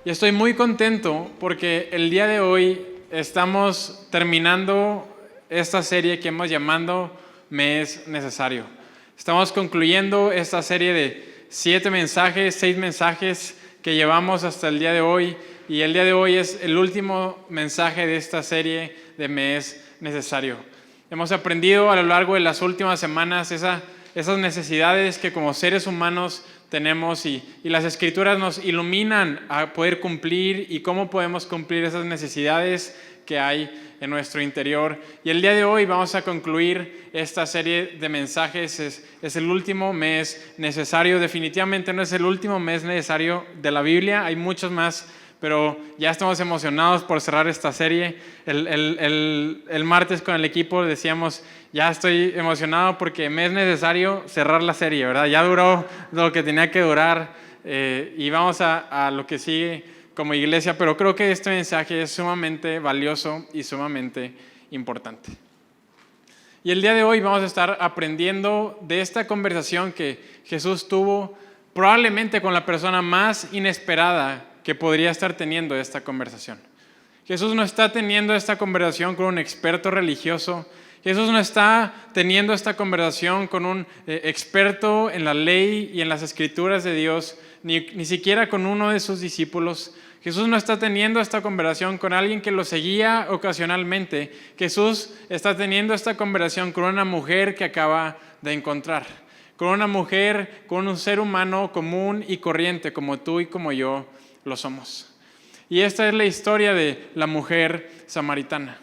Y estoy muy contento porque el día de hoy estamos terminando esta serie que hemos llamado Me es Necesario. Estamos concluyendo esta serie de 6 mensajes que llevamos hasta el día de hoy. Y el día de hoy es el último mensaje de esta serie de Me es Necesario. Hemos aprendido a lo largo de las últimas semanas esas necesidades que como seres humanos tenemos y las Escrituras nos iluminan a poder cumplir y cómo podemos cumplir esas necesidades que hay en nuestro interior. Y el día de hoy vamos a concluir esta serie de mensajes. Es el último mes necesario. Definitivamente no es el último mes necesario de la Biblia. Hay muchos más, pero ya estamos emocionados por cerrar esta serie. El martes con el equipo decíamos, ya estoy emocionado porque me es necesario cerrar la serie, ¿verdad? Ya duró lo que tenía que durar y vamos a lo que sigue como iglesia, pero creo que este mensaje es sumamente valioso y sumamente importante. Y el día de hoy vamos a estar aprendiendo de esta conversación que Jesús tuvo probablemente con la persona más inesperada que podría estar teniendo esta conversación. Jesús no está teniendo esta conversación con un experto religioso. Jesús no está teniendo esta conversación con un experto en la ley y en las escrituras de Dios, ni siquiera con uno de sus discípulos. Jesús no está teniendo esta conversación con alguien que lo seguía ocasionalmente. Jesús está teniendo esta conversación con una mujer que acaba de encontrar, con una mujer, con un ser humano común y corriente como tú y como yo lo somos. Y esta es la historia de la mujer samaritana.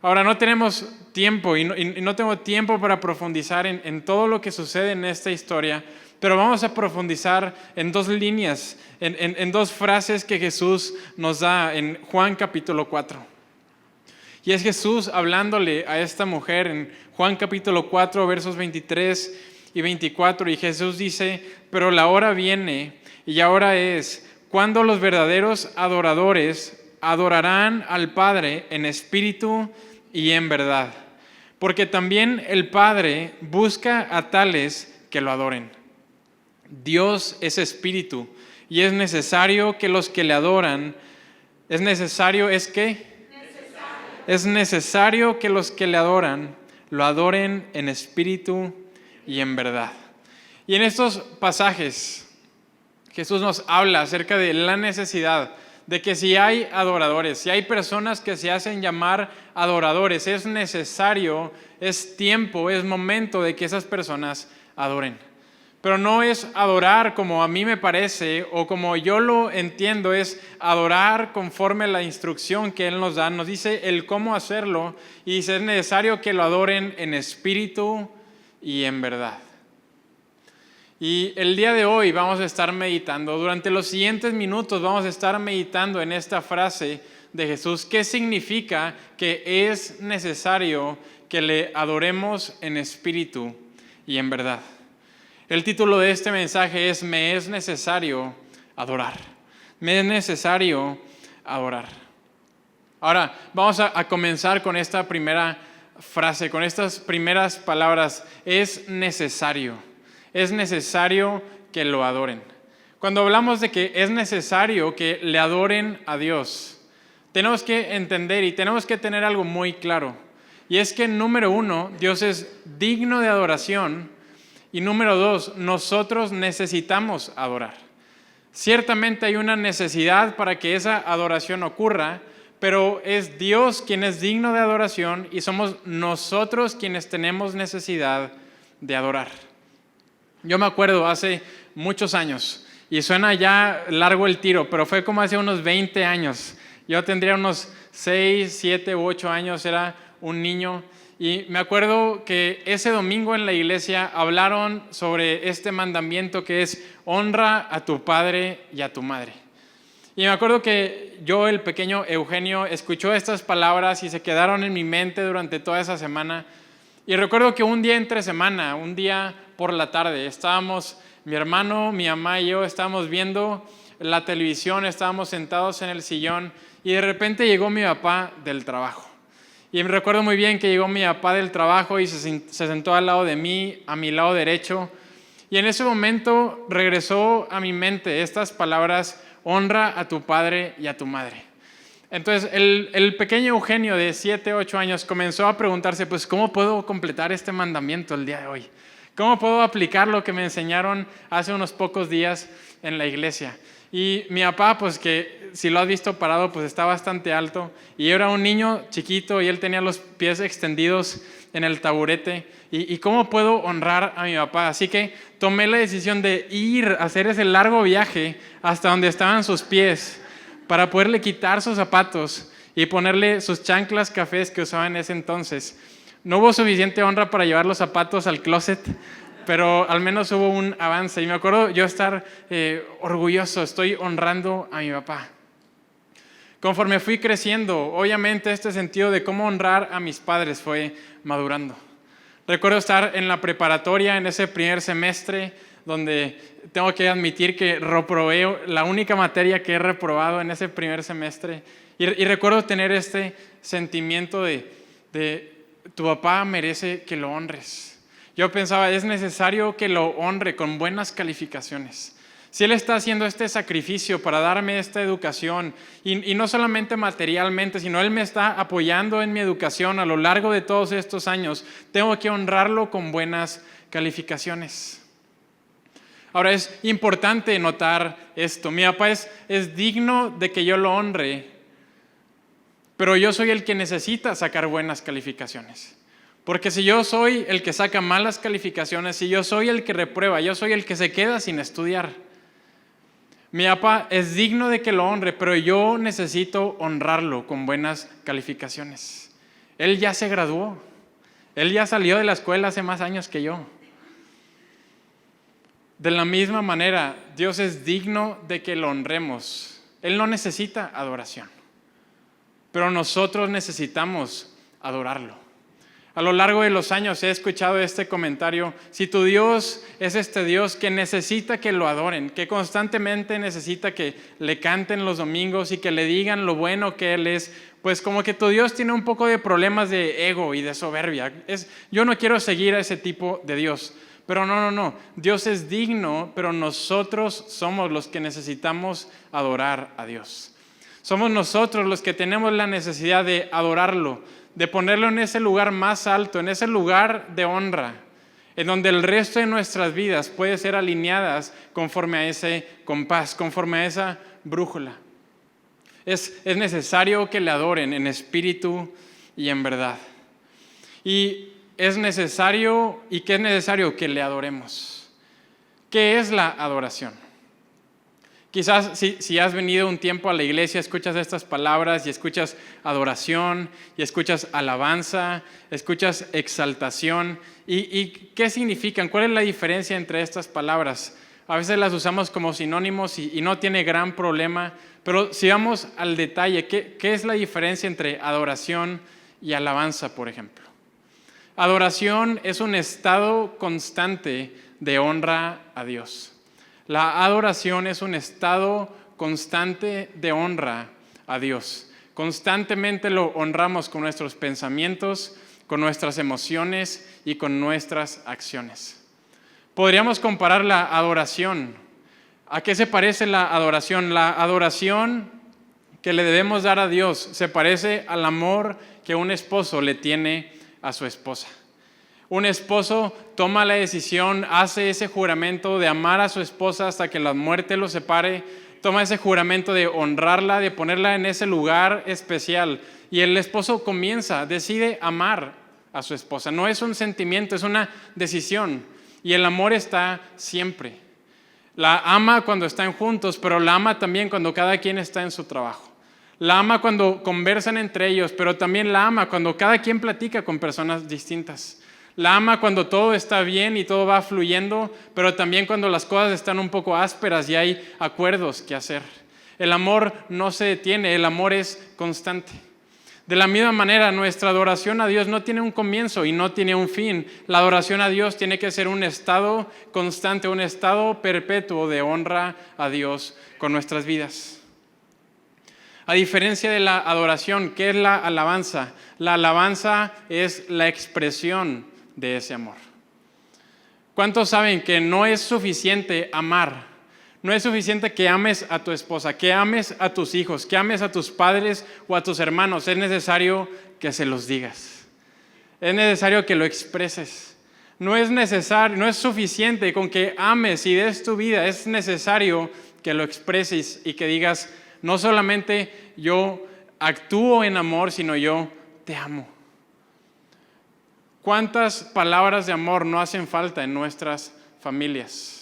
Ahora, no tenemos tiempo y no tengo tiempo para profundizar en todo lo que sucede en esta historia, pero vamos a profundizar en 2 líneas, en 2 frases que Jesús nos da en Juan capítulo 4. Y es Jesús hablándole a esta mujer en Juan capítulo 4, versos 23 y 24. Y Jesús dice, pero la hora viene y ahora es cuando los verdaderos adoradores adorarán al Padre en espíritu y en verdad, porque también el Padre busca a tales que lo adoren. Dios es espíritu y es necesario que los que le adoran, ¿es necesario que los que le adoran lo adoren en espíritu y en verdad. Y en estos pasajes Jesús nos habla acerca de la necesidad de que si hay adoradores, si hay personas que se hacen llamar adoradores, es necesario, es tiempo, es momento de que esas personas adoren. Pero no es adorar como a mí me parece o como yo lo entiendo, es adorar conforme a la instrucción que Él nos da. Nos dice el cómo hacerlo y dice es necesario que lo adoren en espíritu y en verdad. Y el día de hoy vamos a estar meditando, durante los siguientes minutos vamos a estar meditando en esta frase de Jesús. ¿Qué significa que es necesario que le adoremos en espíritu y en verdad? El título de este mensaje es Me es necesario adorar. Me es necesario adorar. Ahora vamos a comenzar con esta primera frase, con estas primeras palabras. Es necesario. Es necesario que lo adoren. Cuando hablamos de que es necesario que le adoren a Dios, tenemos que entender y tenemos que tener algo muy claro. Y es que número 1, Dios es digno de adoración. Y número 2, nosotros necesitamos adorar. Ciertamente hay una necesidad para que esa adoración ocurra, pero es Dios quien es digno de adoración y somos nosotros quienes tenemos necesidad de adorar. Yo me acuerdo hace muchos años, y suena ya largo el tiro, pero fue como hace unos 20 años. Yo tendría unos 6, 7 u 8 años, era un niño, y me acuerdo que ese domingo en la iglesia hablaron sobre este mandamiento que es honra a tu padre y a tu madre. Y me acuerdo que yo, el pequeño Eugenio, escuchó estas palabras y se quedaron en mi mente durante toda esa semana. Y recuerdo que un día entre semana, un día por la tarde, estábamos, mi hermano, mi mamá y yo, estábamos viendo la televisión, estábamos sentados en el sillón y de repente llegó mi papá del trabajo. Y me recuerdo muy bien que llegó mi papá del trabajo y se sentó al lado de mí, a mi lado derecho. Y en ese momento regresó a mi mente estas palabras, honra a tu padre y a tu madre. Entonces el pequeño Eugenio de 7, 8 años comenzó a preguntarse, pues, ¿cómo puedo completar este mandamiento el día de hoy? ¿Cómo puedo aplicar lo que me enseñaron hace unos pocos días en la iglesia? Y mi papá, pues que si lo has visto parado, pues está bastante alto. Y yo era un niño chiquito y él tenía los pies extendidos en el taburete. ¿Y cómo puedo honrar a mi papá? Así que tomé la decisión de ir a hacer ese largo viaje hasta donde estaban sus pies para poderle quitar sus zapatos y ponerle sus chanclas cafés que usaba en ese entonces. No hubo suficiente honra para llevar los zapatos al closet, pero al menos hubo un avance. Y me acuerdo yo estar orgulloso, estoy honrando a mi papá. Conforme fui creciendo, obviamente este sentido de cómo honrar a mis padres fue madurando. Recuerdo estar en la preparatoria en ese primer semestre, donde tengo que admitir que reprobé la única materia que he reprobado en ese primer semestre. Y recuerdo tener este sentimiento de tu papá merece que lo honres. Yo pensaba, es necesario que lo honre con buenas calificaciones. Si Él está haciendo este sacrificio para darme esta educación, y no solamente materialmente, sino Él me está apoyando en mi educación a lo largo de todos estos años, tengo que honrarlo con buenas calificaciones. Ahora es importante notar esto. Mi papá es digno de que yo lo honre, pero yo soy el que necesita sacar buenas calificaciones. Porque si yo soy el que saca malas calificaciones, si yo soy el que reprueba, yo soy el que se queda sin estudiar. Mi papá es digno de que lo honre, pero yo necesito honrarlo con buenas calificaciones. Él ya se graduó. Él ya salió de la escuela hace más años que yo. De la misma manera, Dios es digno de que lo honremos. Él no necesita adoración, pero nosotros necesitamos adorarlo. A lo largo de los años he escuchado este comentario: si tu Dios es este Dios que necesita que lo adoren, que constantemente necesita que le canten los domingos y que le digan lo bueno que Él es, pues como que tu Dios tiene un poco de problemas de ego y de soberbia. Yo no quiero seguir a ese tipo de Dios. Pero no. Dios es digno, pero nosotros somos los que necesitamos adorar a Dios. Somos nosotros los que tenemos la necesidad de adorarlo, de ponerlo en ese lugar más alto, en ese lugar de honra, en donde el resto de nuestras vidas puede ser alineadas conforme a ese compás, conforme a esa brújula. Es necesario que le adoren en espíritu y en verdad. Y es necesario, ¿y qué es necesario? Que le adoremos. ¿Qué es la adoración? Quizás si has venido un tiempo a la iglesia, escuchas estas palabras y escuchas adoración, y escuchas alabanza, escuchas exaltación. ¿Y qué significan? ¿Cuál es la diferencia entre estas palabras? A veces las usamos como sinónimos y no tiene gran problema, pero si vamos al detalle, ¿qué es la diferencia entre adoración y alabanza, por ejemplo? Adoración es un estado constante de honra a Dios. La adoración es un estado constante de honra a Dios. Constantemente lo honramos con nuestros pensamientos, con nuestras emociones y con nuestras acciones. Podríamos comparar la adoración. ¿A qué se parece la adoración? La adoración que le debemos dar a Dios se parece al amor que un esposo le tiene a su esposa. Un esposo toma la decisión, hace ese juramento de amar a su esposa hasta que la muerte lo separe, toma ese juramento de honrarla, de ponerla en ese lugar especial. Y el esposo decide amar a su esposa. No es un sentimiento, es una decisión. Y el amor está siempre. La ama cuando están juntos, pero la ama también cuando cada quien está en su trabajo. La ama cuando conversan entre ellos, pero también la ama cuando cada quien platica con personas distintas. La ama cuando todo está bien y todo va fluyendo, pero también cuando las cosas están un poco ásperas y hay acuerdos que hacer. El amor no se detiene, el amor es constante. De la misma manera, nuestra adoración a Dios no tiene un comienzo y no tiene un fin. La adoración a Dios tiene que ser un estado constante, un estado perpetuo de honra a Dios con nuestras vidas. A diferencia de la adoración, ¿qué es la alabanza? La alabanza es la expresión de ese amor. ¿Cuántos saben que no es suficiente amar? No es suficiente que ames a tu esposa, que ames a tus hijos, que ames a tus padres o a tus hermanos. Es necesario que se los digas. Es necesario que lo expreses. No es necesario, no es suficiente con que ames y des tu vida. Es necesario que lo expreses y que digas, no solamente yo actúo en amor, sino yo te amo. ¿Cuántas palabras de amor no hacen falta en nuestras familias?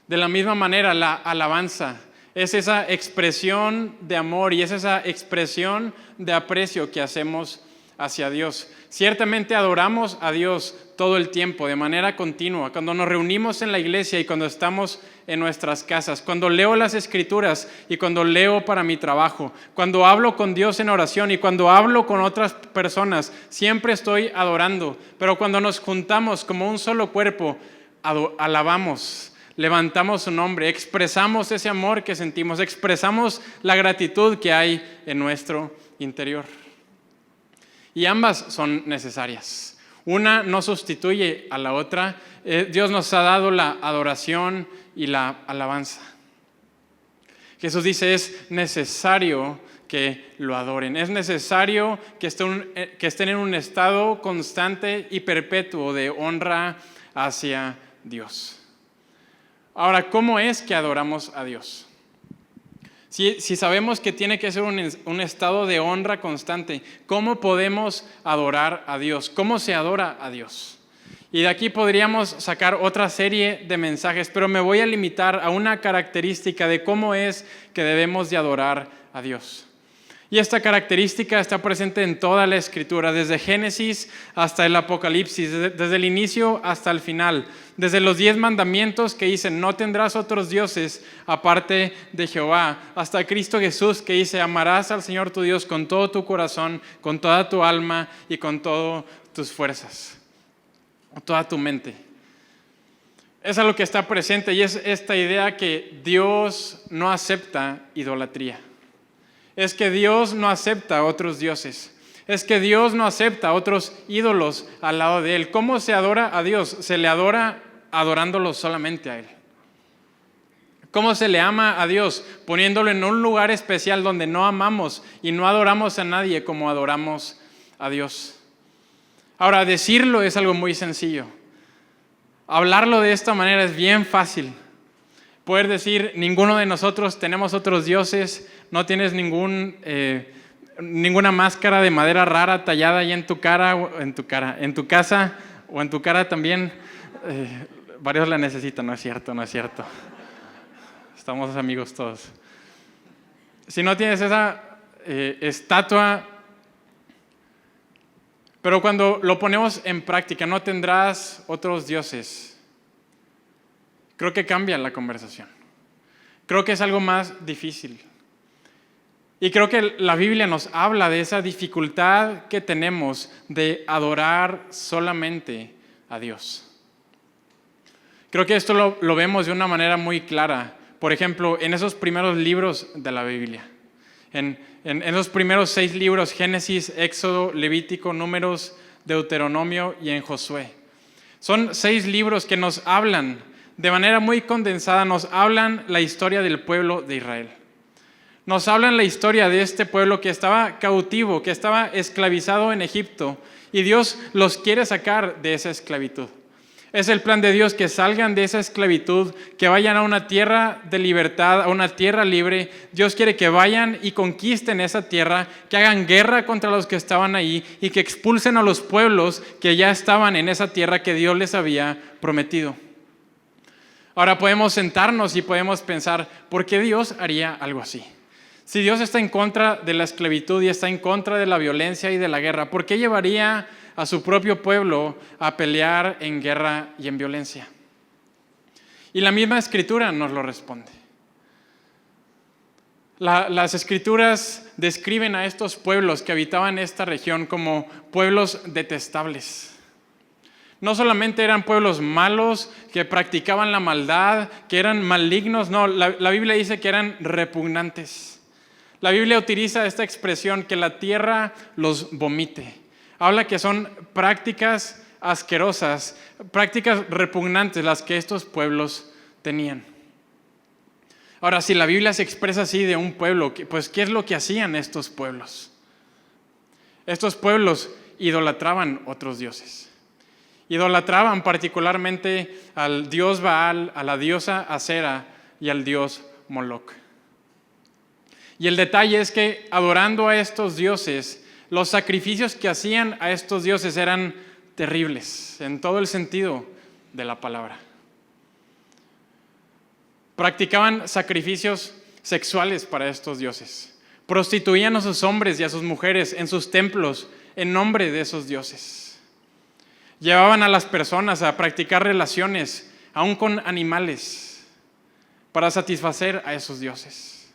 De la misma manera, la alabanza es esa expresión de amor y es esa expresión de aprecio que hacemos hacia Dios. Ciertamente adoramos a Dios todo el tiempo, de manera continua, cuando nos reunimos en la iglesia y cuando estamos en nuestras casas, cuando leo las Escrituras y cuando leo para mi trabajo, cuando hablo con Dios en oración y cuando hablo con otras personas, siempre estoy adorando. Pero cuando nos juntamos como un solo cuerpo, alabamos, levantamos su nombre, expresamos ese amor que sentimos, expresamos la gratitud que hay en nuestro interior. Y ambas son necesarias. Una no sustituye a la otra. Dios nos ha dado la adoración y la alabanza. Jesús dice, es necesario que lo adoren. Es necesario que estén en un estado constante y perpetuo de honra hacia Dios. Ahora, ¿cómo es que adoramos a Dios? Si sabemos que tiene que ser un estado de honra constante, ¿cómo podemos adorar a Dios? ¿Cómo se adora a Dios? Y de aquí podríamos sacar otra serie de mensajes, pero me voy a limitar a una característica de cómo es que debemos de adorar a Dios. Y esta característica está presente en toda la Escritura, desde Génesis hasta el Apocalipsis, desde el inicio hasta el final. Desde los 10 mandamientos que dicen, no tendrás otros dioses aparte de Jehová, hasta Cristo Jesús que dice, amarás al Señor tu Dios con todo tu corazón, con toda tu alma y con todas tus fuerzas, toda tu mente. Es algo que está presente y es esta idea que Dios no acepta idolatría. Es que Dios no acepta a otros dioses. Es que Dios no acepta a otros ídolos al lado de Él. ¿Cómo se adora a Dios? Se le adora adorándolo solamente a Él. ¿Cómo se le ama a Dios? Poniéndolo en un lugar especial donde no amamos y no adoramos a nadie como adoramos a Dios. Ahora, decirlo es algo muy sencillo. Hablarlo de esta manera es bien fácil. Poder decir, ninguno de nosotros tenemos otros dioses, no tienes ninguna máscara de madera rara tallada ahí en tu casa o en tu cara también. Varios la necesitan, no es cierto. Estamos amigos todos. Si no tienes esa estatua, pero cuando lo ponemos en práctica, no tendrás otros dioses. Creo que cambia la conversación. Creo que es algo más difícil. Y creo que la Biblia nos habla de esa dificultad que tenemos de adorar solamente a Dios. Creo que esto lo vemos de una manera muy clara. Por ejemplo, en esos primeros libros de la Biblia. En esos primeros 6 libros, Génesis, Éxodo, Levítico, Números, Deuteronomio y en Josué. Son 6 libros que nos hablan de manera muy condensada, nos hablan la historia del pueblo de Israel. Nos hablan la historia de este pueblo que estaba cautivo, que estaba esclavizado en Egipto y Dios los quiere sacar de esa esclavitud. Es el plan de Dios que salgan de esa esclavitud, que vayan a una tierra de libertad, a una tierra libre. Dios quiere que vayan y conquisten esa tierra, que hagan guerra contra los que estaban ahí y que expulsen a los pueblos que ya estaban en esa tierra que Dios les había prometido. Ahora podemos sentarnos y podemos pensar, ¿por qué Dios haría algo así? Si Dios está en contra de la esclavitud y está en contra de la violencia y de la guerra, ¿por qué llevaría a su propio pueblo a pelear en guerra y en violencia? Y la misma Escritura nos lo responde. Las Escrituras describen a estos pueblos que habitaban esta región como pueblos detestables. No solamente eran pueblos malos que practicaban la maldad, que eran malignos, no, la Biblia dice que eran repugnantes. La Biblia utiliza esta expresión, que la tierra los vomite. Habla que son prácticas asquerosas, prácticas repugnantes las que estos pueblos tenían. Ahora, si la Biblia se expresa así de un pueblo, pues ¿qué es lo que hacían estos pueblos? Estos pueblos idolatraban otros dioses. Idolatraban particularmente al dios Baal, a la diosa Acera y al dios Moloc. Y el detalle es que adorando a estos dioses, los sacrificios que hacían a estos dioses eran terribles en todo el sentido de la palabra. Practicaban sacrificios sexuales para estos dioses. Prostituían a sus hombres y a sus mujeres en sus templos en nombre de esos dioses. Llevaban a las personas a practicar relaciones, aún con animales, para satisfacer a esos dioses.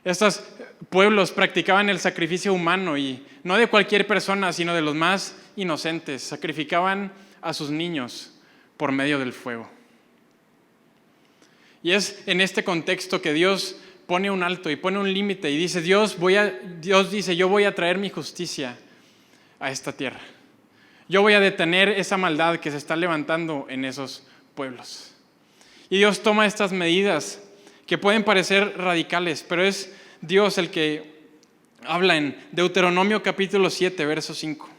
Estos pueblos practicaban el sacrificio humano y no de cualquier persona, sino de los más inocentes. Sacrificaban a sus niños por medio del fuego. Y es en este contexto que Dios pone un alto y pone un límite y dice, Dios dice, yo voy a traer mi justicia a esta tierra. Yo voy a detener esa maldad que se está levantando en esos pueblos. Y Dios toma estas medidas que pueden parecer radicales, pero es Dios el que habla en Deuteronomio capítulo 7, verso 5.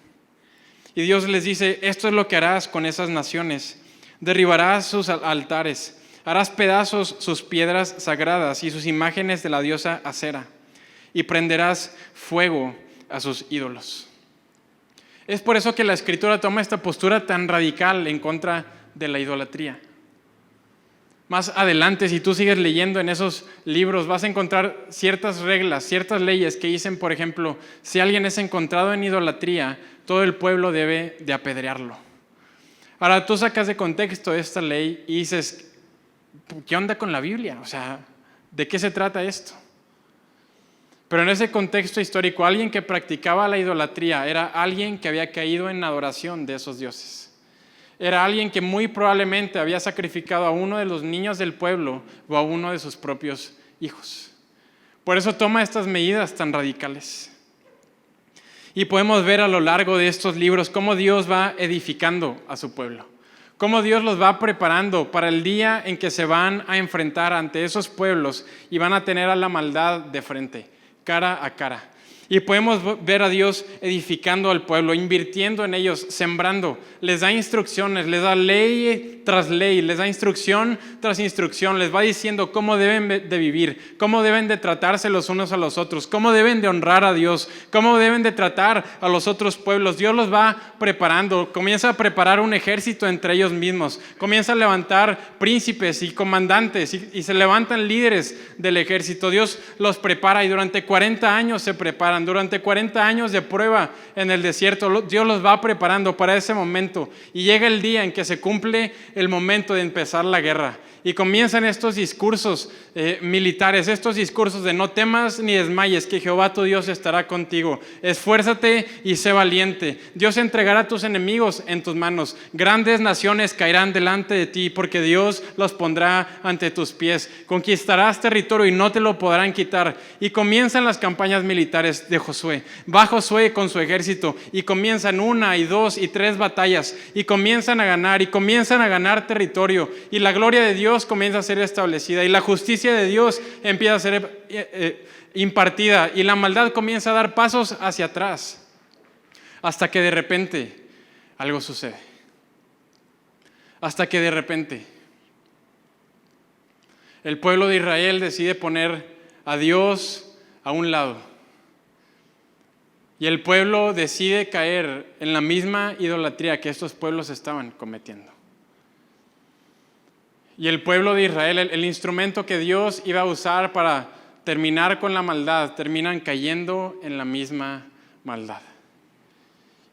Y Dios les dice, esto es lo que harás con esas naciones. Derribarás sus altares, harás pedazos sus piedras sagradas y sus imágenes de la diosa Acera, y prenderás fuego a sus ídolos. Es por eso que la Escritura toma esta postura tan radical en contra de la idolatría. Más adelante, si tú sigues leyendo en esos libros, vas a encontrar ciertas reglas, ciertas leyes que dicen, por ejemplo, si alguien es encontrado en idolatría, todo el pueblo debe de apedrearlo. Ahora, tú sacas de contexto esta ley y dices, ¿qué onda con la Biblia? O sea, ¿de qué se trata esto? Pero en ese contexto histórico, alguien que practicaba la idolatría era alguien que había caído en adoración de esos dioses. Era alguien que muy probablemente había sacrificado a uno de los niños del pueblo o a uno de sus propios hijos. Por eso toma estas medidas tan radicales. Y podemos ver a lo largo de estos libros cómo Dios va edificando a su pueblo. Cómo Dios los va preparando para el día en que se van a enfrentar ante esos pueblos y van a tener a la maldad de frente, cara a cara. Y podemos ver a Dios edificando al pueblo, invirtiendo en ellos, sembrando. Les da instrucciones, les da ley tras ley, les da instrucción tras instrucción. Les va diciendo cómo deben de vivir, cómo deben de tratarse los unos a los otros, cómo deben de honrar a Dios, cómo deben de tratar a los otros pueblos. Dios los va preparando, comienza a preparar un ejército entre ellos mismos. Comienza a levantar príncipes y comandantes y se levantan líderes del ejército. Dios los prepara y durante 40 años se preparan. Durante 40 años de prueba en el desierto, Dios los va preparando para ese momento. Y llega el día en que se cumple el momento de empezar la guerra. Y comienzan estos discursos militares, estos discursos de no temas ni desmayes, que Jehová tu Dios estará contigo. Esfuérzate y sé valiente. Dios entregará a tus enemigos en tus manos. Grandes naciones caerán delante de ti, porque Dios los pondrá ante tus pies. Conquistarás territorio y no te lo podrán quitar. Y comienzan las campañas militares de Josué. Va Josué con su ejército y comienzan 1 y 2 y 3 batallas y comienzan a ganar territorio. Y la gloria de Dios comienza a ser establecida y la justicia de Dios empieza a ser impartida y la maldad comienza a dar pasos hacia atrás hasta que de repente algo sucede. Hasta que de repente el pueblo de Israel decide poner a Dios a un lado y el pueblo decide caer en la misma idolatría que estos pueblos estaban cometiendo. Y el pueblo de Israel, el instrumento que Dios iba a usar para terminar con la maldad, terminan cayendo en la misma maldad.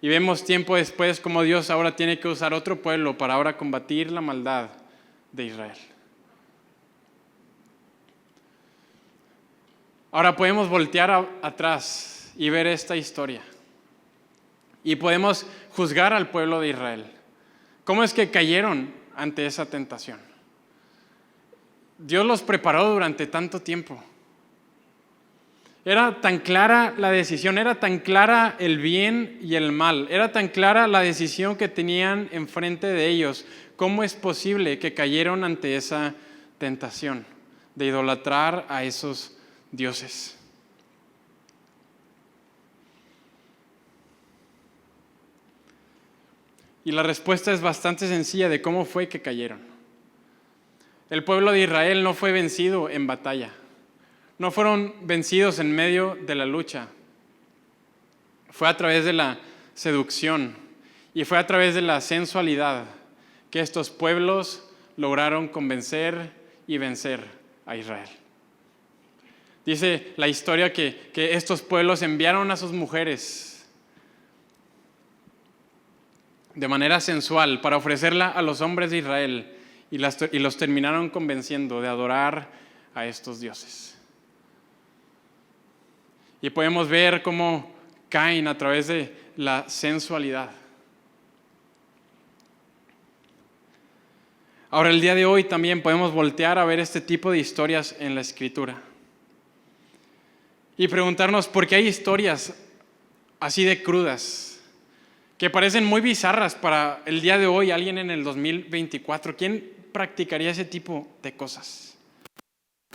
Y vemos tiempo después cómo Dios ahora tiene que usar otro pueblo para ahora combatir la maldad de Israel. Ahora podemos voltear atrás y ver esta historia. Y podemos juzgar al pueblo de Israel. ¿Cómo es que cayeron ante esa tentación? Dios los preparó durante tanto tiempo. Era tan clara la decisión, era tan clara el bien y el mal, era tan clara la decisión que tenían enfrente de ellos. ¿Cómo es posible que cayeron ante esa tentación de idolatrar a esos dioses. Y la respuesta es bastante sencilla de cómo fue que cayeron. El pueblo de Israel no fue vencido en batalla. No fueron vencidos en medio de la lucha. Fue a través de la seducción y fue a través de la sensualidad que estos pueblos lograron convencer y vencer a Israel. Dice la historia que estos pueblos enviaron a sus mujeres de manera sensual para ofrecerla a los hombres de Israel y los terminaron convenciendo de adorar a estos dioses. Y podemos ver cómo caen a través de la sensualidad. Ahora, el día de hoy también podemos voltear a ver este tipo de historias en la Escritura y preguntarnos por qué hay historias así de crudas que parecen muy bizarras para el día de hoy, alguien en el 2024. ¿Quién practicaría ese tipo de cosas?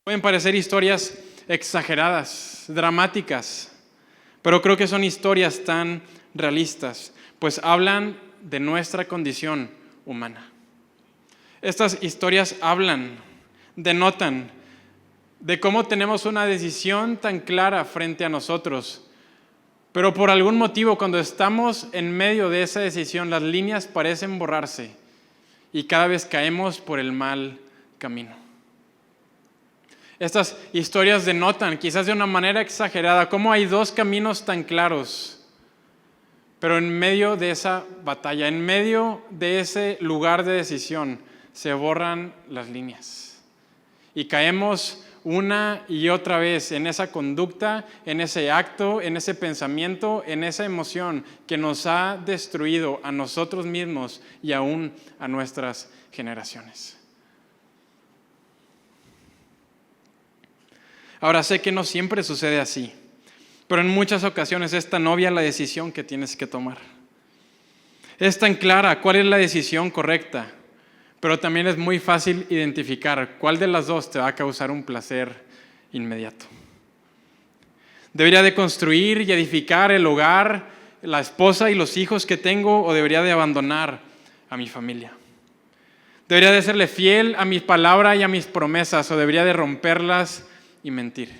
Pueden parecer historias exageradas, dramáticas, pero creo que son historias tan realistas, pues hablan de nuestra condición humana. Estas historias hablan, denotan de cómo tenemos una decisión tan clara frente a nosotros, pero por algún motivo cuando estamos en medio de esa decisión las líneas parecen borrarse y cada vez caemos por el mal camino. Estas historias denotan, quizás de una manera exagerada, cómo hay dos caminos tan claros, pero en medio de esa batalla, en medio de ese lugar de decisión, se borran las líneas y caemos una y otra vez en esa conducta, en ese acto, en ese pensamiento, en esa emoción que nos ha destruido a nosotros mismos y aún a nuestras generaciones. Ahora, sé que no siempre sucede así, pero en muchas ocasiones es tan obvia la decisión que tienes que tomar. Es tan clara cuál es la decisión correcta, pero también es muy fácil identificar cuál de las dos te va a causar un placer inmediato. ¿Debería de construir y edificar el hogar, la esposa y los hijos que tengo, o debería de abandonar a mi familia? ¿Debería de serle fiel a mi palabra y a mis promesas, o debería de romperlas y mentir?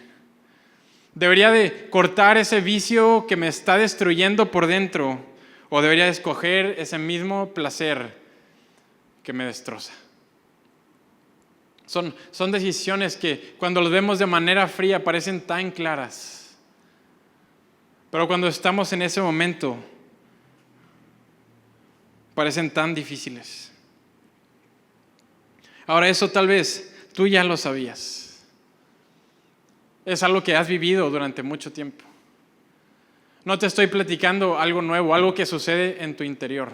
¿Debería de cortar ese vicio que me está destruyendo por dentro, o debería de escoger ese mismo placer que me destroza? Son decisiones que cuando los vemos de manera fría parecen tan claras, pero cuando estamos en ese momento parecen tan difíciles. Ahora, eso tal vez tú ya lo sabías. Es algo que has vivido durante mucho tiempo. No te estoy platicando algo nuevo, algo que sucede en tu interior.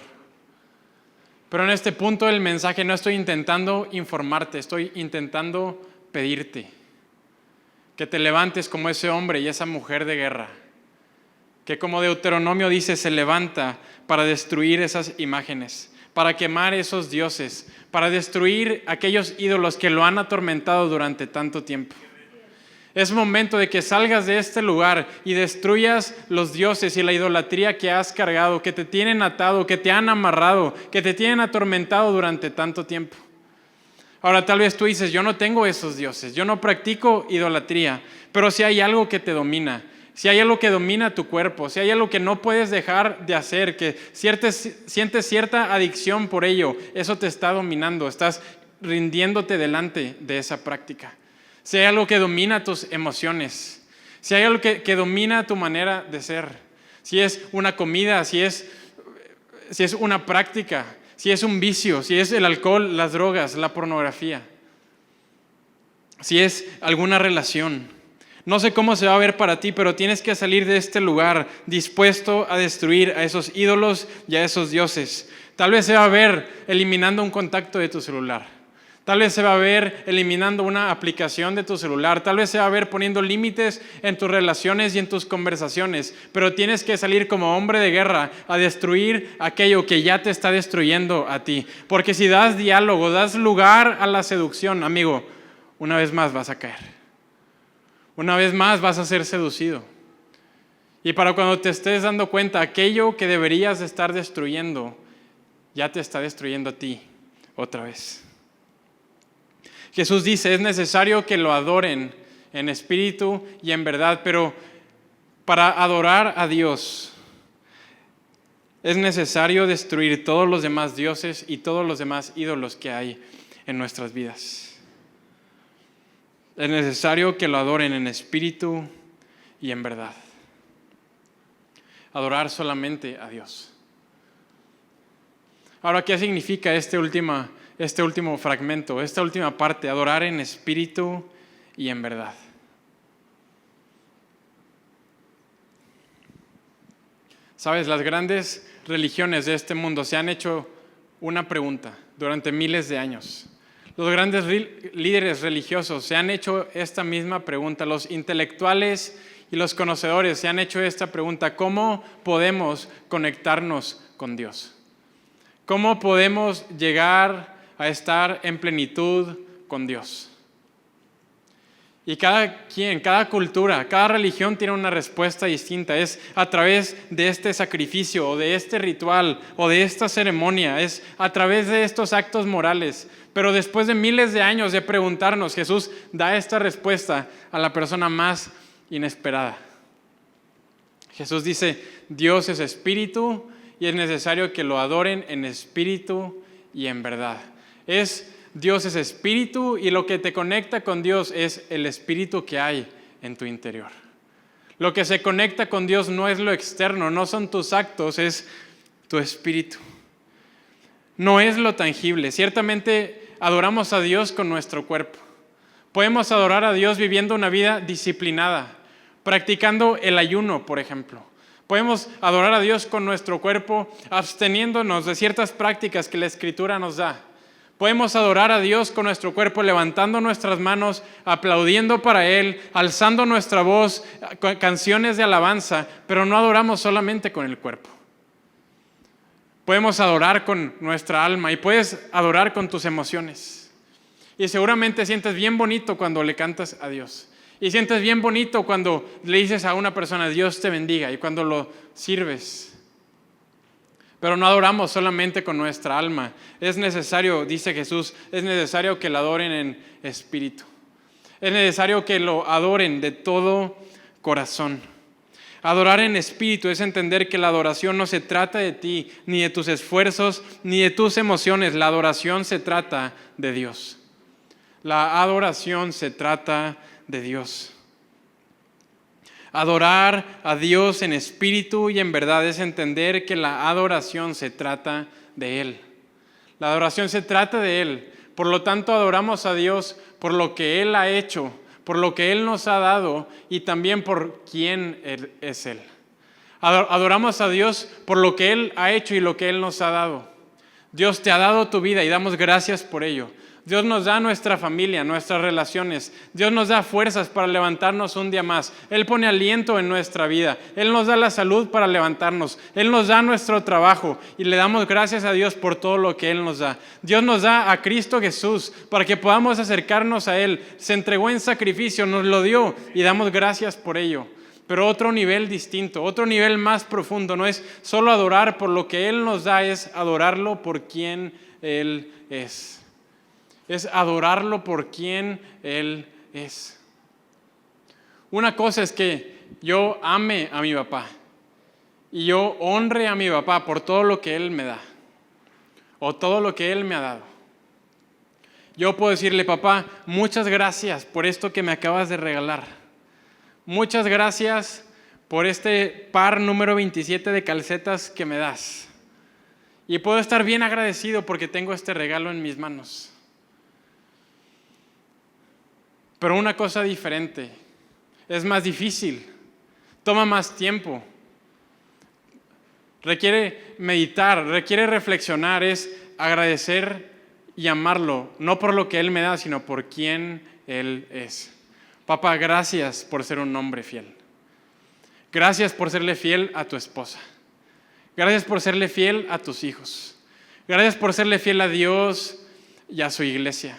Pero en este punto del mensaje no estoy intentando informarte, estoy intentando pedirte que te levantes como ese hombre y esa mujer de guerra, que como Deuteronomio dice, se levanta para destruir esas imágenes, para quemar esos dioses, para destruir aquellos ídolos que lo han atormentado durante tanto tiempo. Es momento de que salgas de este lugar y destruyas los dioses y la idolatría que has cargado, que te tienen atado, que te han amarrado, que te tienen atormentado durante tanto tiempo. Ahora, tal vez tú dices, yo no tengo esos dioses, yo no practico idolatría, pero si hay algo que te domina, si hay algo que domina tu cuerpo, si hay algo que no puedes dejar de hacer, que sientes cierta adicción por ello, eso te está dominando, estás rindiéndote delante de esa práctica. Si hay algo que domina tus emociones, si hay algo que domina tu manera de ser, si es una comida, si es una práctica, si es un vicio, si es el alcohol, las drogas, la pornografía, si es alguna relación. No sé cómo se va a ver para ti, pero tienes que salir de este lugar dispuesto a destruir a esos ídolos y a esos dioses. Tal vez se va a ver eliminando un contacto de tu celular. Tal vez se va a ver eliminando una aplicación de tu celular. Tal vez se va a ver poniendo límites en tus relaciones y en tus conversaciones. Pero tienes que salir como hombre de guerra a destruir aquello que ya te está destruyendo a ti. Porque si das diálogo, das lugar a la seducción, amigo, una vez más vas a caer. Una vez más vas a ser seducido. Y para cuando te estés dando cuenta, aquello que deberías estar destruyendo, ya te está destruyendo a ti otra vez. Jesús dice, es necesario que lo adoren en espíritu y en verdad, pero para adorar a Dios es necesario destruir todos los demás dioses y todos los demás ídolos que hay en nuestras vidas. Es necesario que lo adoren en espíritu y en verdad. Adorar solamente a Dios. Ahora, ¿qué significa este último fragmento, esta última parte? Adorar en espíritu y en verdad. Sabes, las grandes religiones de este mundo se han hecho una pregunta durante miles de años. Los grandes líderes religiosos se han hecho esta misma pregunta. Los intelectuales y los conocedores se han hecho esta pregunta. ¿Cómo podemos conectarnos con Dios? ¿Cómo podemos llegar a estar en plenitud con Dios? Y cada cultura, cada religión tiene una respuesta distinta. Es a través de este sacrificio o de este ritual o de esta ceremonia. Es a través de estos actos morales. Pero después de miles de años de preguntarnos, Jesús da esta respuesta a la persona más inesperada. Jesús dice, Dios es espíritu y es necesario que lo adoren en espíritu y en verdad. Dios es espíritu y lo que te conecta con Dios es el espíritu que hay en tu interior. Lo que se conecta con Dios no es lo externo, no son tus actos, es tu espíritu. No es lo tangible. Ciertamente adoramos a Dios con nuestro cuerpo. Podemos adorar a Dios viviendo una vida disciplinada, practicando el ayuno, por ejemplo. Podemos adorar a Dios con nuestro cuerpo, absteniéndonos de ciertas prácticas que la Escritura nos da. Podemos adorar a Dios con nuestro cuerpo, levantando nuestras manos, aplaudiendo para Él, alzando nuestra voz, canciones de alabanza, pero no adoramos solamente con el cuerpo. Podemos adorar con nuestra alma y puedes adorar con tus emociones. Y seguramente sientes bien bonito cuando le cantas a Dios. Y sientes bien bonito cuando le dices a una persona, Dios te bendiga, y cuando lo sirves. Pero no adoramos solamente con nuestra alma. Es necesario, dice Jesús, es necesario que lo adoren en espíritu. Es necesario que lo adoren de todo corazón. Adorar en espíritu es entender que la adoración no se trata de ti, ni de tus esfuerzos, ni de tus emociones. La adoración se trata de Dios. La adoración se trata de Dios. Adorar a Dios en espíritu y en verdad es entender que la adoración se trata de Él. La adoración se trata de Él. Por lo tanto, adoramos a Dios por lo que Él ha hecho, por lo que Él nos ha dado y también por quién es Él. Adoramos a Dios por lo que Él ha hecho y lo que Él nos ha dado. Dios te ha dado tu vida y damos gracias por ello. Dios nos da nuestra familia, nuestras relaciones. Dios nos da fuerzas para levantarnos un día más. Él pone aliento en nuestra vida. Él nos da la salud para levantarnos. Él nos da nuestro trabajo y le damos gracias a Dios por todo lo que Él nos da. Dios nos da a Cristo Jesús para que podamos acercarnos a Él. Se entregó en sacrificio, nos lo dio y damos gracias por ello. Pero otro nivel distinto, otro nivel más profundo, no es solo adorar por lo que Él nos da, es adorarlo por quien Él es. Es adorarlo por quien Él es. Una cosa es que yo ame a mi papá y yo honre a mi papá por todo lo que Él me da o todo lo que Él me ha dado. Yo puedo decirle, papá, muchas gracias por esto que me acabas de regalar. Muchas gracias por este par número 27 de calcetas que me das. Y puedo estar bien agradecido porque tengo este regalo en mis manos. Pero una cosa diferente, es más difícil, toma más tiempo, requiere meditar, requiere reflexionar, es agradecer y amarlo, no por lo que Él me da, sino por quién Él es. Papá, gracias por ser un hombre fiel. Gracias por serle fiel a tu esposa. Gracias por serle fiel a tus hijos. Gracias por serle fiel a Dios y a su iglesia.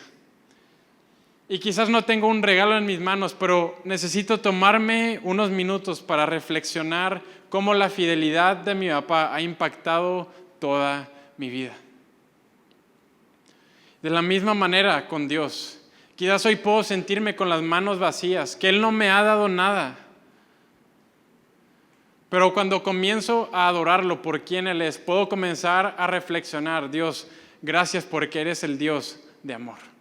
Y quizás no tengo un regalo en mis manos, pero necesito tomarme unos minutos para reflexionar cómo la fidelidad de mi papá ha impactado toda mi vida. De la misma manera con Dios. Quizás hoy puedo sentirme con las manos vacías, que Él no me ha dado nada. Pero cuando comienzo a adorarlo por quien Él es, puedo comenzar a reflexionar: Dios, gracias porque eres el Dios de amor.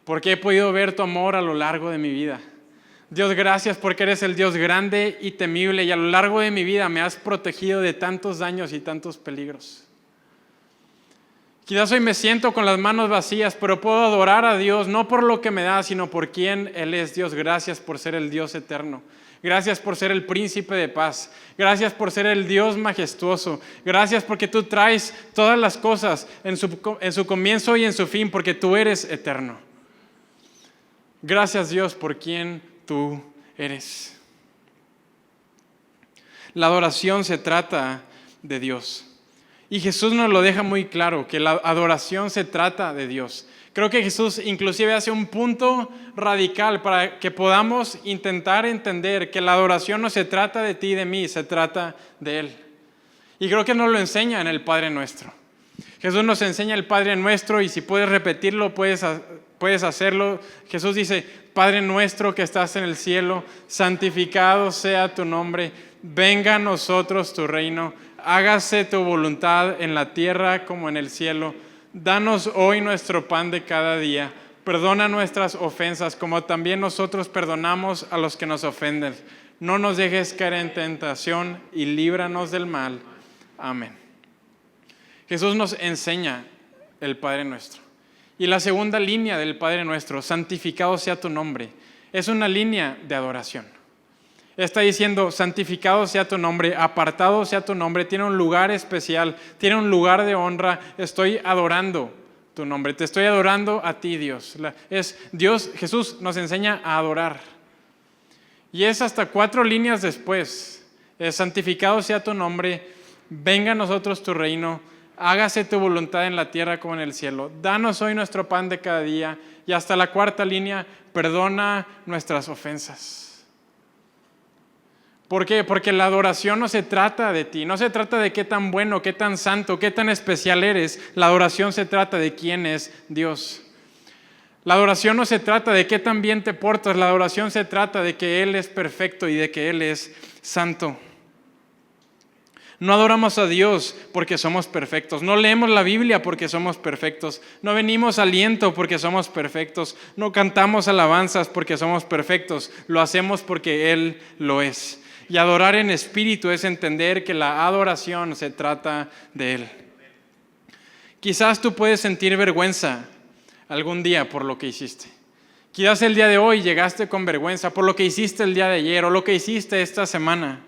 Porque he podido ver tu amor a lo largo de mi vida. Dios, gracias porque eres el Dios grande y temible y a lo largo de mi vida me has protegido de tantos daños y tantos peligros. Quizás hoy me siento con las manos vacías, pero puedo adorar a Dios no por lo que me da, sino por quien Él es. Dios, gracias por ser el Dios eterno. Gracias por ser el príncipe de paz. Gracias por ser el Dios majestuoso. Gracias porque tú traes todas las cosas en su comienzo y en su fin, porque tú eres eterno. Gracias, Dios, por quien tú eres. La adoración se trata de Dios. Y Jesús nos lo deja muy claro, que la adoración se trata de Dios. Creo que Jesús inclusive hace un punto radical para que podamos intentar entender que la adoración no se trata de ti y de mí, se trata de Él. Y creo que nos lo enseña en el Padre Nuestro. Jesús nos enseña el Padre Nuestro y si puedes repetirlo, puedes hacerlo. Jesús dice: Padre nuestro que estás en el cielo, santificado sea tu nombre, venga a nosotros tu reino, hágase tu voluntad en la tierra como en el cielo. Danos hoy nuestro pan de cada día, perdona nuestras ofensas como también nosotros perdonamos a los que nos ofenden. No nos dejes caer en tentación y líbranos del mal. Amén. Jesús nos enseña el Padre Nuestro. Y la segunda línea del Padre Nuestro, santificado sea tu nombre, es una línea de adoración. Está diciendo: santificado sea tu nombre, apartado sea tu nombre, tiene un lugar especial, tiene un lugar de honra. Estoy adorando tu nombre, te estoy adorando a ti, Dios. Jesús nos enseña a adorar. Y es hasta 4 líneas después: santificado sea tu nombre, venga a nosotros tu reino, hágase tu voluntad en la tierra como en el cielo. Danos hoy nuestro pan de cada día. Y hasta la 4ª línea: perdona nuestras ofensas. ¿Por qué? Porque la adoración no se trata de ti, no se trata de qué tan bueno, qué tan santo, qué tan especial eres. La adoración se trata de quién es Dios. La adoración no se trata de qué tan bien te portas, la adoración se trata de que Él es perfecto y de que Él es santo. No adoramos a Dios porque somos perfectos, no leemos la Biblia porque somos perfectos, no venimos a aliento porque somos perfectos, no cantamos alabanzas porque somos perfectos, lo hacemos porque Él lo es. Y adorar en espíritu es entender que la adoración se trata de Él. Quizás tú puedes sentir vergüenza algún día por lo que hiciste. Quizás el día de hoy llegaste con vergüenza por lo que hiciste el día de ayer o lo que hiciste esta semana.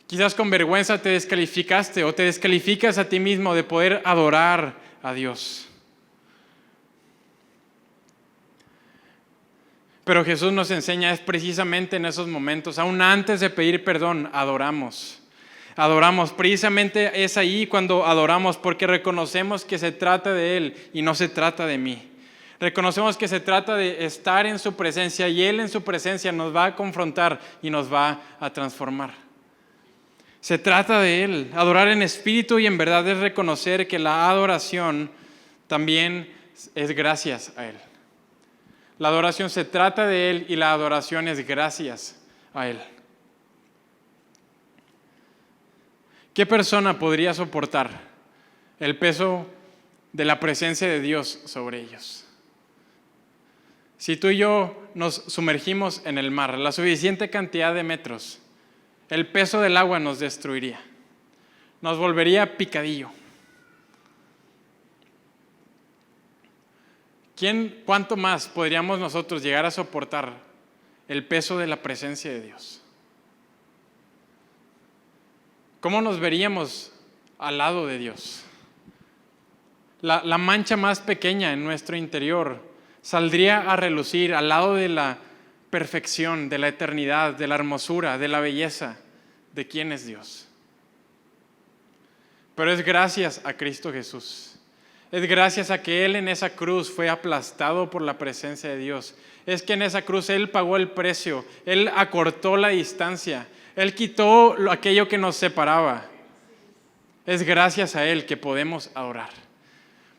Quizás con vergüenza te descalificaste o te descalificas a ti mismo de poder adorar a Dios. Pero Jesús nos enseña es precisamente en esos momentos, aún antes de pedir perdón, adoramos. Adoramos, precisamente es ahí cuando adoramos, porque reconocemos que se trata de Él y no se trata de mí. Reconocemos que se trata de estar en su presencia y Él en su presencia nos va a confrontar y nos va a transformar. Se trata de Él. Adorar en espíritu y en verdad es reconocer que la adoración también es gracias a Él. La adoración se trata de Él y la adoración es gracias a Él. ¿Qué persona podría soportar el peso de la presencia de Dios sobre ellos? Si tú y yo nos sumergimos en el mar, la suficiente cantidad de metros, el peso del agua nos destruiría, nos volvería picadillo. ¿Cuánto más podríamos nosotros llegar a soportar el peso de la presencia de Dios? ¿Cómo nos veríamos al lado de Dios? La mancha más pequeña en nuestro interior saldría a relucir al lado de la perfección, de la eternidad, de la hermosura, de la belleza de quién es Dios. Pero es gracias a Cristo Jesús. Es gracias a que Él en esa cruz fue aplastado por la presencia de Dios. Es que en esa cruz Él pagó el precio, Él acortó la distancia, Él quitó aquello que nos separaba. Es gracias a Él que podemos adorar.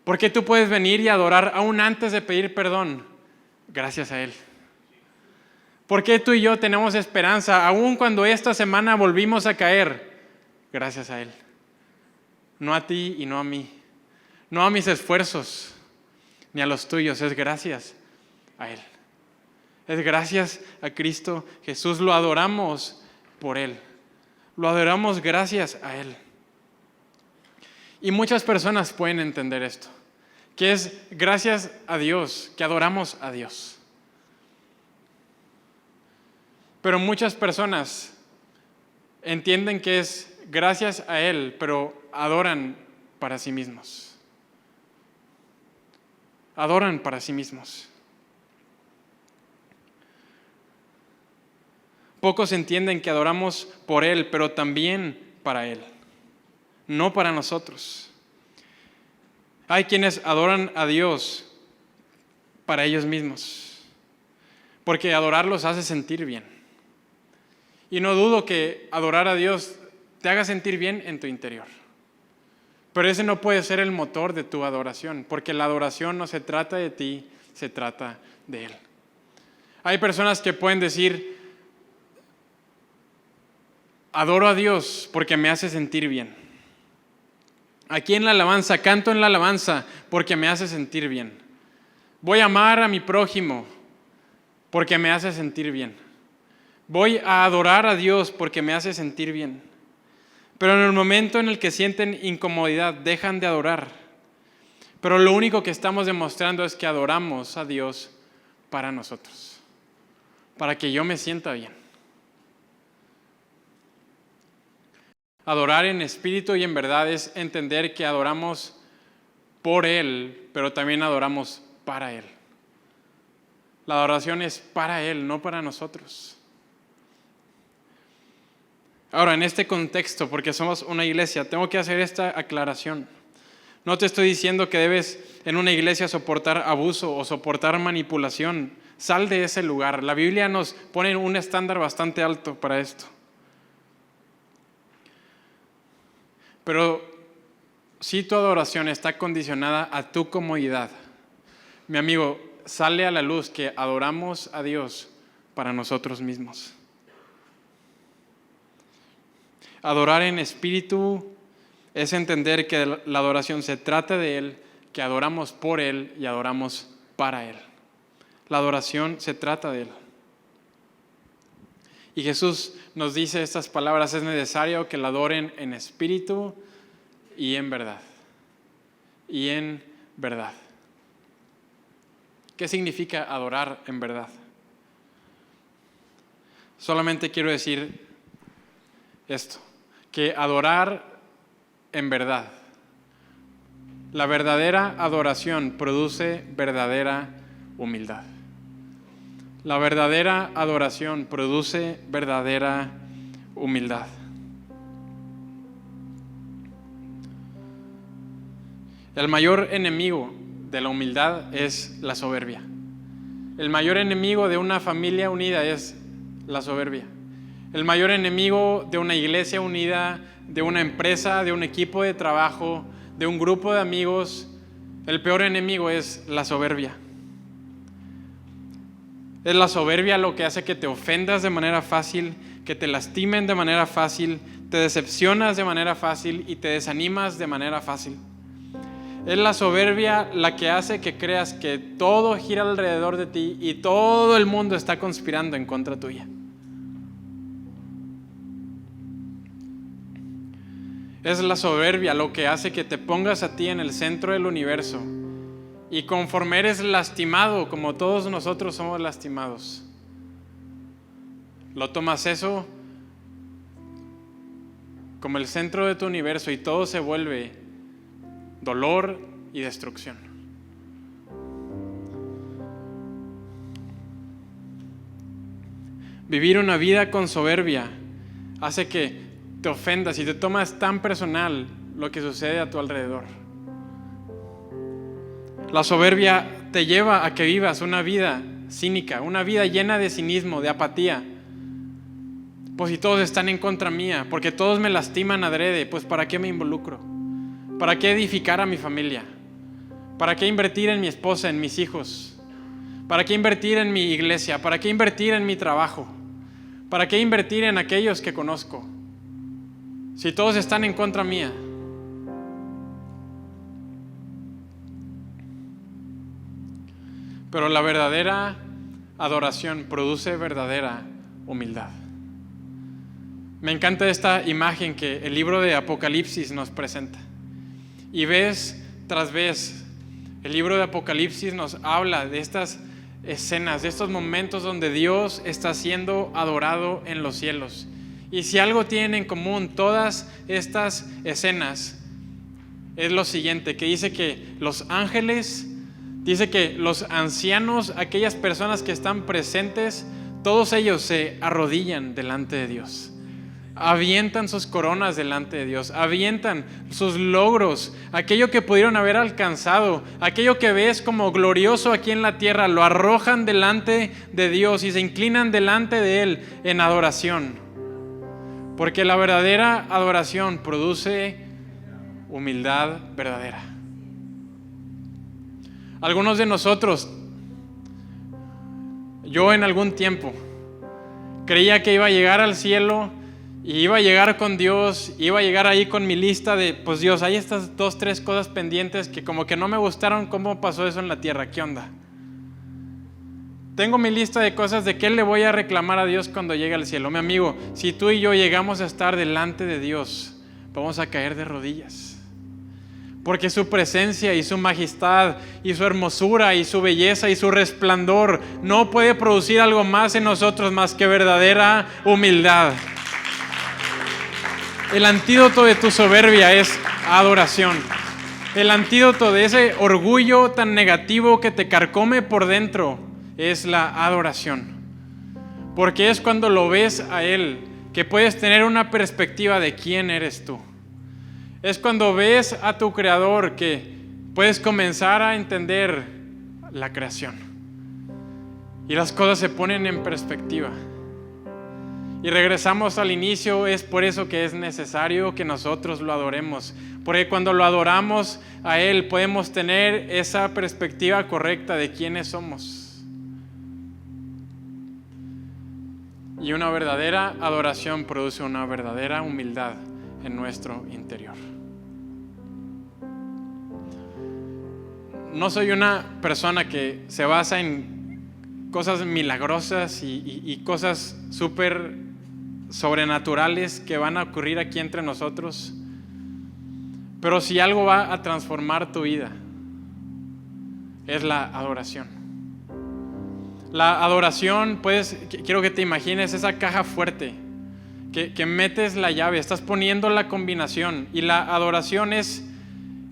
¿Por qué tú puedes venir y adorar aún antes de pedir perdón? Gracias a Él. ¿Por qué tú y yo tenemos esperanza aún cuando esta semana volvimos a caer? Gracias a Él. No a ti y no a mí. No a mis esfuerzos, ni a los tuyos. Es gracias a Él. Es gracias a Cristo Jesús. Lo adoramos por Él. Lo adoramos gracias a Él. Y muchas personas pueden entender esto, que es gracias a Dios, que adoramos a Dios. Pero muchas personas entienden que es gracias a Él, pero adoran para sí mismos. Adoran para sí mismos. Pocos entienden que adoramos por Él, pero también para Él, no para nosotros. Hay quienes adoran a Dios para ellos mismos, porque adorar los hace sentir bien. Y no dudo que adorar a Dios te haga sentir bien en tu interior. Pero ese no puede ser el motor de tu adoración, porque la adoración no se trata de ti, se trata de Él. Hay personas que pueden decir, adoro a Dios porque me hace sentir bien. Aquí en la alabanza, canto en la alabanza porque me hace sentir bien. Voy a amar a mi prójimo porque me hace sentir bien. Voy a adorar a Dios porque me hace sentir bien. Pero en el momento en el que sienten incomodidad, dejan de adorar. Pero lo único que estamos demostrando es que adoramos a Dios para nosotros, para que yo me sienta bien. Adorar en espíritu y en verdad es entender que adoramos por Él, pero también adoramos para Él. La adoración es para Él, no para nosotros. Ahora, en este contexto, porque somos una iglesia, tengo que hacer esta aclaración. No te estoy diciendo que debes en una iglesia soportar abuso o soportar manipulación. Sal de ese lugar. La Biblia nos pone un estándar bastante alto para esto. Pero si tu adoración está condicionada a tu comodidad, mi amigo, sale a la luz que adoramos a Dios para nosotros mismos. Adorar en espíritu es entender que la adoración se trata de Él, que adoramos por Él y adoramos para Él. La adoración se trata de Él. Y Jesús nos dice estas palabras, es necesario que la adoren en espíritu y en verdad. Y en verdad. ¿Qué significa adorar en verdad? Solamente quiero decir esto, que adorar en verdad. La verdadera adoración produce verdadera humildad. La verdadera adoración produce verdadera humildad. El mayor enemigo de la humildad es la soberbia. El mayor enemigo de una familia unida es la soberbia. El mayor enemigo de una iglesia unida, de una empresa, de un equipo de trabajo, de un grupo de amigos, el peor enemigo es la soberbia. Es la soberbia lo que hace que te ofendas de manera fácil, que te lastimen de manera fácil, te decepcionas de manera fácil y te desanimas de manera fácil. Es la soberbia la que hace que creas que todo gira alrededor de ti y todo el mundo está conspirando en contra tuya. Es la soberbia lo que hace que te pongas a ti en el centro del universo y conforme eres lastimado, como todos nosotros somos lastimados, lo tomas eso como el centro de tu universo y todo se vuelve dolor y destrucción. Vivir una vida con soberbia hace que te ofendas y te tomas tan personal lo que sucede a tu alrededor. La soberbia te lleva a que vivas una vida cínica, una vida llena de cinismo, de apatía. Pues si todos están en contra mía, porque todos me lastiman adrede, pues ¿para qué me involucro? ¿Para qué edificar a mi familia? ¿Para qué invertir en mi esposa, en mis hijos? ¿Para qué invertir en mi iglesia? ¿Para qué invertir en mi trabajo? ¿Para qué invertir en aquellos que conozco? Si todos están en contra mía. Pero la verdadera adoración produce verdadera humildad. Me encanta esta imagen que el libro de Apocalipsis nos presenta. Y vez tras vez, el libro de Apocalipsis nos habla de estas escenas, de estos momentos donde Dios está siendo adorado en los cielos. Y si algo tienen en común todas estas escenas, es lo siguiente, que dice que los ángeles, dice que los ancianos, aquellas personas que están presentes, todos ellos se arrodillan delante de Dios. Avientan sus coronas delante de Dios, avientan sus logros, aquello que pudieron haber alcanzado, aquello que ves como glorioso aquí en la tierra, lo arrojan delante de Dios y se inclinan delante de Él en adoración. Porque la verdadera adoración produce humildad verdadera. Algunos de nosotros, yo en algún tiempo, creía que iba a llegar al cielo y iba a llegar con Dios, iba a llegar ahí con mi lista de, pues Dios, hay estas 2, 3 cosas pendientes que como que no me gustaron cómo pasó eso en la tierra, ¿qué onda? Tengo mi lista de cosas de qué le voy a reclamar a Dios cuando llegue al cielo. Mi amigo, si tú y yo llegamos a estar delante de Dios, vamos a caer de rodillas. Porque su presencia y su majestad y su hermosura y su belleza y su resplandor no puede producir algo más en nosotros más que verdadera humildad. El antídoto de tu soberbia es adoración. El antídoto de ese orgullo tan negativo que te carcome por dentro es la adoración. Porque es cuando lo ves a Él que puedes tener una perspectiva de quién eres tú. Es cuando ves a tu Creador que puedes comenzar a entender la creación. Y las cosas se ponen en perspectiva. Y regresamos al inicio, es por eso que es necesario que nosotros lo adoremos. Porque cuando lo adoramos a Él podemos tener esa perspectiva correcta de quiénes somos. Y una verdadera adoración produce una verdadera humildad en nuestro interior. No soy una persona que se basa en cosas milagrosas y cosas súper sobrenaturales que van a ocurrir aquí entre nosotros. Pero si algo va a transformar tu vida, es la adoración. La adoración, pues, quiero que te imagines esa caja fuerte que metes la llave, estás poniendo la combinación y la adoración es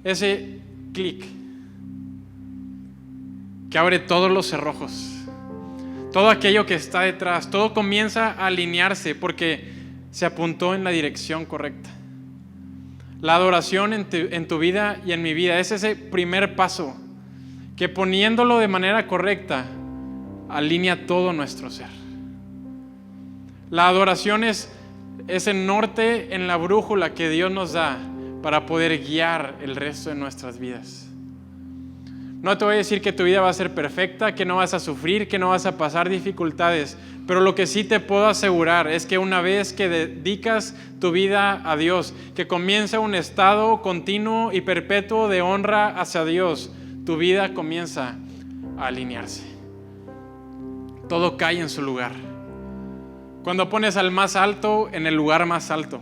ese clic que abre todos los cerrojos. Todo aquello que está detrás, todo comienza a alinearse porque se apuntó en la dirección correcta. La adoración en tu vida y en mi vida es ese primer paso que poniéndolo de manera correcta alinea todo nuestro ser. La adoración es ese norte en la brújula que Dios nos da para poder guiar el resto de nuestras vidas. No te voy a decir que tu vida va a ser perfecta, que no vas a sufrir, que no vas a pasar dificultades, pero lo que sí te puedo asegurar es que una vez que dedicas tu vida a Dios, que comienza un estado continuo y perpetuo de honra hacia Dios, tu vida comienza a alinearse. Todo cae en su lugar. Cuando pones al más alto en el lugar más alto,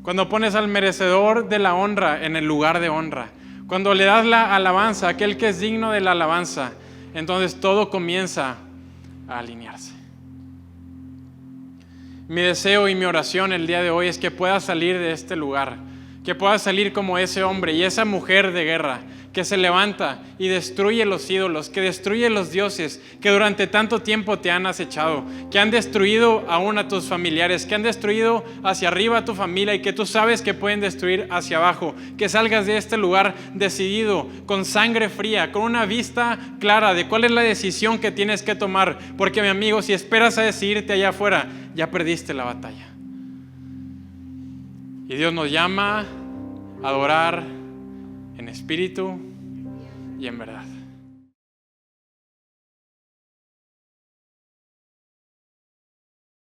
cuando pones al merecedor de la honra en el lugar de honra, cuando le das la alabanza a aquel que es digno de la alabanza, entonces todo comienza a alinearse. Mi deseo y mi oración el día de hoy es que puedas salir de este lugar, que puedas salir como ese hombre y esa mujer de guerra que se levanta y destruye los ídolos, que destruye los dioses que durante tanto tiempo te han acechado, que han destruido aún a tus familiares, que han destruido hacia arriba a tu familia y que tú sabes que pueden destruir hacia abajo. Que salgas de este lugar decidido, con sangre fría, con una vista clara de cuál es la decisión que tienes que tomar, porque mi amigo, si esperas a decidirte allá afuera, ya perdiste la batalla. Y Dios nos llama a adorar en espíritu y en verdad.